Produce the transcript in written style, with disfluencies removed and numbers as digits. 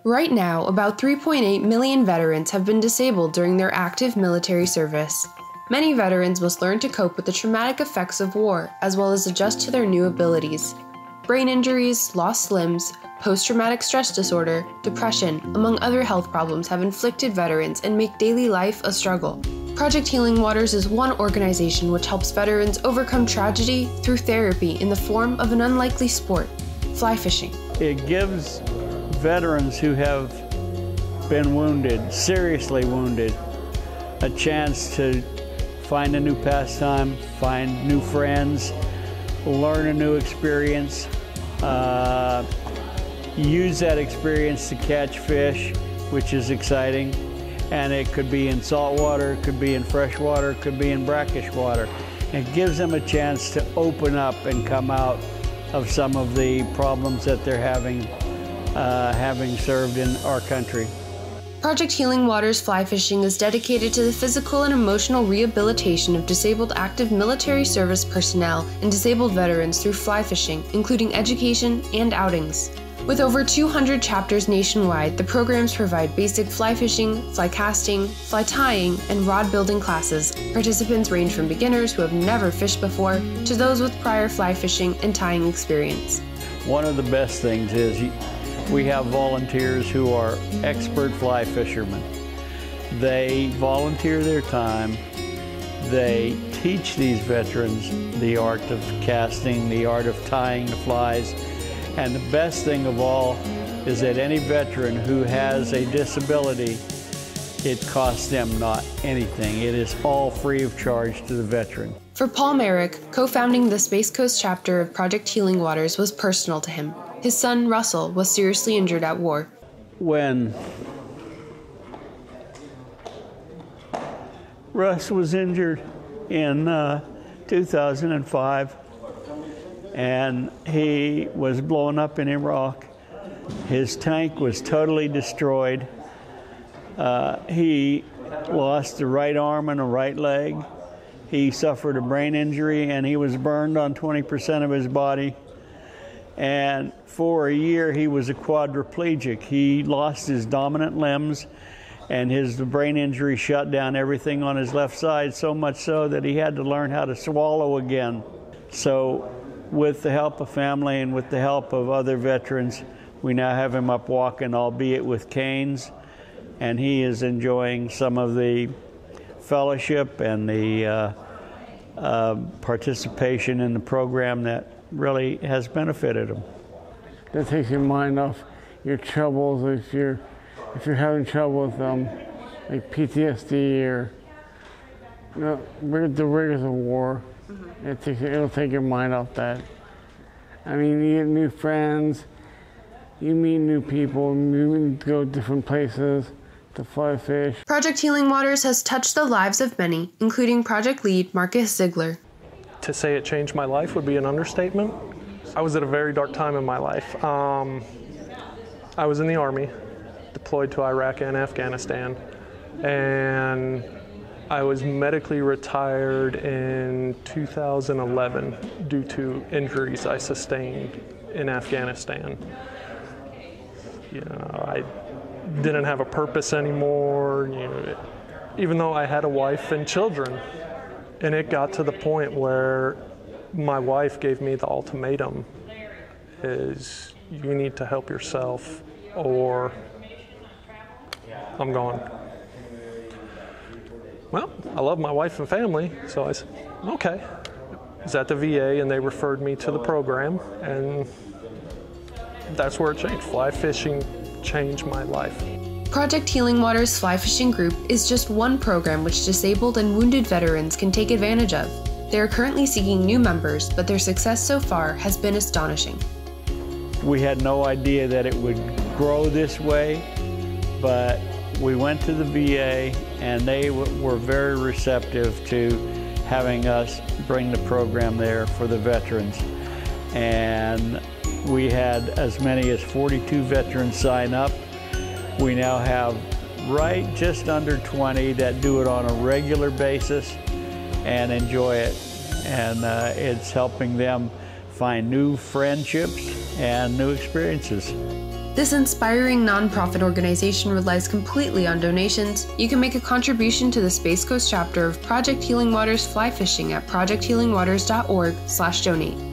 Right now, about 3.8 million veterans have been disabled during their active military service. Many veterans must learn to cope with the traumatic effects of war, as well as adjust to their new abilities. Brain injuries, lost limbs, post-traumatic stress disorder, depression, among other health problems have inflicted veterans and make daily life a struggle. Project Healing Waters is one organization which helps veterans overcome tragedy through therapy in the form of an unlikely sport, fly fishing. It gives veterans who have been wounded, seriously wounded, a chance to find a new pastime, find new friends, learn a new experience, use that experience to catch fish, which is exciting. And it could be in salt water, it could be in fresh water, it could be in brackish water. It gives them a chance to open up and come out of some of the problems that they're having served in our country. Project Healing Waters fly fishing is dedicated to the physical and emotional rehabilitation of disabled active military service personnel and disabled veterans through fly fishing, including education and outings. With over 200 chapters nationwide, the programs provide basic fly fishing, fly casting, fly tying, and rod building classes. Participants range from beginners who have never fished before to those with prior fly fishing and tying experience. One of the best things is we have volunteers who are expert fly fishermen. They volunteer their time. They teach these veterans the art of casting, the art of tying the flies. And the best thing of all is that any veteran who has a disability, it costs them not anything. It is all free of charge to the veteran. For Paul Merrick, co-founding the Space Coast chapter of Project Healing Waters was personal to him. His son, Russell, was seriously injured at war. When Russ was injured in 2005, and he was blown up in Iraq. His tank was totally destroyed. He lost the right arm and a right leg. He suffered a brain injury, and he was burned on 20% of his body. And for a year, he was a quadriplegic. He lost his dominant limbs, and the brain injury shut down everything on his left side, so much so that he had to learn how to swallow again. So with the help of family and with the help of other veterans, we now have him up walking, albeit with canes, and he is enjoying some of the fellowship and the participation in the program that really has benefited him. That takes your mind off your troubles if you're having trouble with like PTSD or the rigors of war. It'll take your mind off that. I mean, you get new friends, you meet new people, you go different places to fly fish. Project Healing Waters has touched the lives of many, including project lead Marcus Ziegler. To say it changed my life would be an understatement. I was at a very dark time in my life. I was in the Army, deployed to Iraq and Afghanistan, and I was medically retired in 2011 due to injuries I sustained in Afghanistan. You know, I didn't have a purpose anymore, even though I had a wife and children. And it got to the point where my wife gave me the ultimatum, is you need to help yourself or I'm gone. Well, I love my wife and family, so I said, okay. I was at the VA and they referred me to the program, and that's where it changed. Fly fishing changed my life. Project Healing Waters Fly Fishing Group is just one program which disabled and wounded veterans can take advantage of. They are currently seeking new members, but their success so far has been astonishing. We had no idea that it would grow this way, but we went to the VA and they were very receptive to having us bring the program there for the veterans. And we had as many as 42 veterans sign up. We now have just under 20 that do it on a regular basis and enjoy it. And it's helping them find new friendships and new experiences. This inspiring nonprofit organization relies completely on donations. You can make a contribution to the Space Coast chapter of Project Healing Waters Fly Fishing at projecthealingwaters.org/donate.